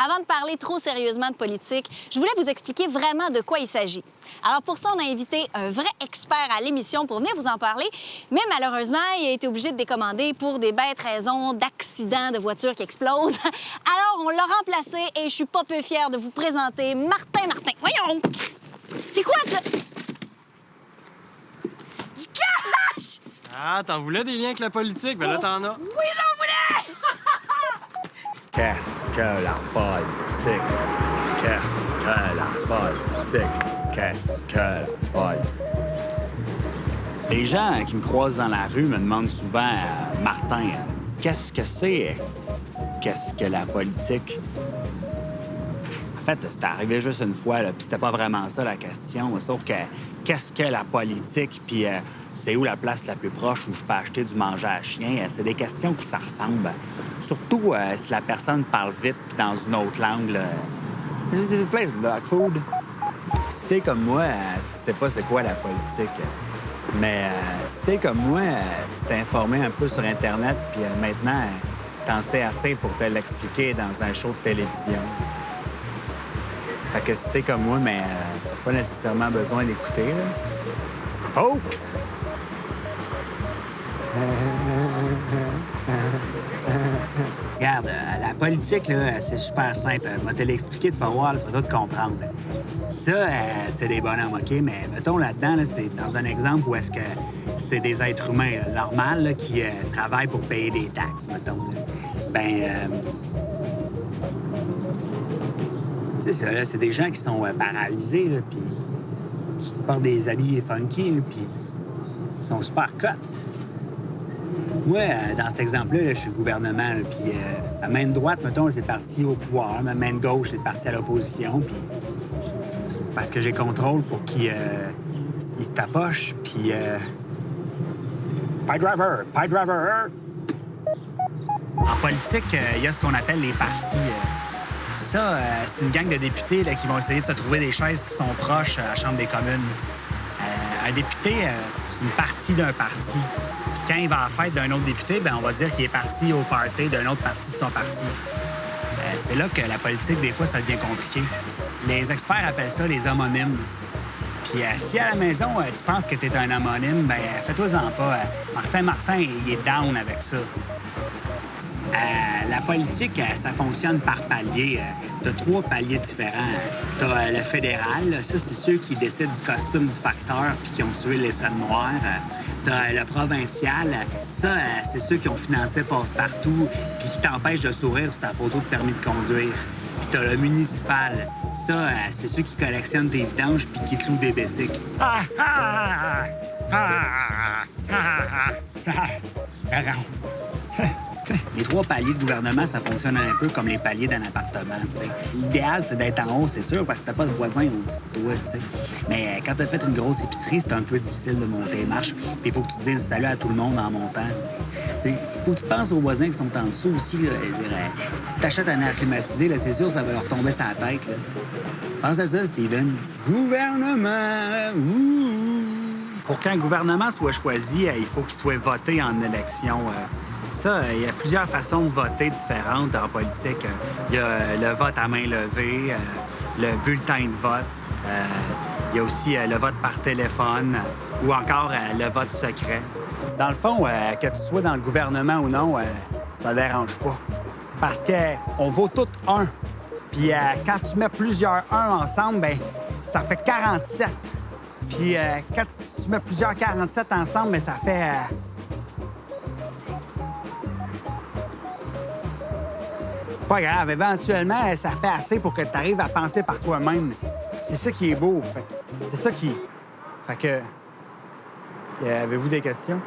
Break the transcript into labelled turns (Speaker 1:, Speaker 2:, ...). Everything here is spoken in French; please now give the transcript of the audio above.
Speaker 1: Avant de parler trop sérieusement de politique, je voulais vous expliquer vraiment de quoi il s'agit. Alors pour ça, on a invité un vrai expert à l'émission pour venir vous en parler, mais malheureusement, il a été obligé de décommander pour des bêtes raisons d'accidents de voitures qui explosent. Alors on l'a remplacé et je suis pas peu fière de vous présenter Martin. Voyons! C'est quoi ça? Du cash!
Speaker 2: Ah, t'en voulais des liens avec la politique? Ben là, t'en as.
Speaker 1: Oui, j'en voulais!
Speaker 3: Qu'est-ce que la politique? Qu'est-ce que la politique? Qu'est-ce que la politique? Les gens qui me croisent dans la rue me demandent souvent, Martin, qu'est-ce que c'est? Qu'est-ce que la politique? En fait, c'était arrivé juste une fois, là, puis c'était pas vraiment ça la question. Sauf que, qu'est-ce que la politique? Puis c'est où la place la plus proche où je peux acheter du manger à chien? C'est des questions qui se ressemblent. Surtout si la personne parle vite puis dans une autre langue. Là. This is a place, dog food. Si t'es comme moi, tu sais pas c'est quoi la politique. Mais si t'es comme moi, tu t'es informé un peu sur Internet, puis maintenant, t'en sais assez pour te l'expliquer dans un show de télévision. Fait que si t'es comme moi, mais t'as pas nécessairement besoin d'écouter, là. Poke! Regarde, la politique, là, c'est super simple. Je vais te l'expliquer, tu vas voir, tu vas tout comprendre. Ça, c'est des bonhommes, OK? Mais mettons là-dedans, là, c'est dans un exemple où est-ce que c'est des êtres humains normaux là, qui travaillent pour payer des taxes, mettons. Là. Tu sais, ça, là, c'est des gens qui sont paralysés, là, puis qui portent des habits funky, là, puis ils sont super cotes. Moi, dans cet exemple-là, là, je suis le gouvernement, puis ma main droite, mettons, c'est parti au pouvoir. Ma main gauche, c'est parti à l'opposition, puis parce que j'ai contrôle pour qu'ils se tapochent, puis... Pie driver! En politique, il y a ce qu'on appelle les partis. Ça, c'est une gang de députés là, qui vont essayer de se trouver des chaises qui sont proches à la Chambre des communes. Un député, c'est une partie d'un parti. Puis quand il va à la fête d'un autre député, ben on va dire qu'il est parti au party d'un autre parti de son parti. C'est là que la politique, des fois, ça devient compliqué. Les experts appellent ça les homonymes. Puis si à la maison, tu penses que t'es un homonyme, ben fais-toi-en pas. Martin, il est down avec ça. La politique, ça fonctionne par paliers. T'as 3 paliers différents. T'as le fédéral, ça, c'est ceux qui décident du costume du facteur puis qui ont tué les scènes noires. T'as le provincial, ça, c'est ceux qui ont financé Passe-Partout puis qui t'empêchent de sourire sur ta photo de permis de conduire. Puis t'as le municipal, ça, c'est ceux qui collectionnent tes vidanges puis qui clouent des bicycles. Les 3 paliers de gouvernement, ça fonctionne un peu comme les paliers d'un appartement, tu sais. L'idéal, c'est d'être en haut, c'est sûr, parce que t'as pas de voisin au-dessus de toi, tu sais. Mais quand t'as fait une grosse épicerie, c'est un peu difficile de monter les marches. Puis il faut que tu dises salut à tout le monde en montant. Tu sais, faut que tu penses aux voisins qui sont en dessous aussi, là. Si tu t'achètes un air climatisé, là, c'est sûr, ça va leur tomber sur la tête, là. Pense à ça, Steven. Gouvernement! Ouh. Pour qu'un gouvernement soit choisi, il faut qu'il soit voté en élection. Ça, il y a plusieurs façons de voter différentes en politique. Il y a le vote à main levée, le bulletin de vote. Il y a aussi le vote par téléphone ou encore le vote secret. Dans le fond, que tu sois dans le gouvernement ou non, ça dérange pas. Parce qu'on vaut tous un. Puis quand tu mets plusieurs 1 ensemble, ben ça fait 47. Puis quand tu mets plusieurs 47 ensemble, ben ça fait... C'est pas grave. Éventuellement, ça fait assez pour que tu arrives à penser par toi-même. C'est ça qui est beau. C'est ça qui... Fait que... Avez-vous des questions?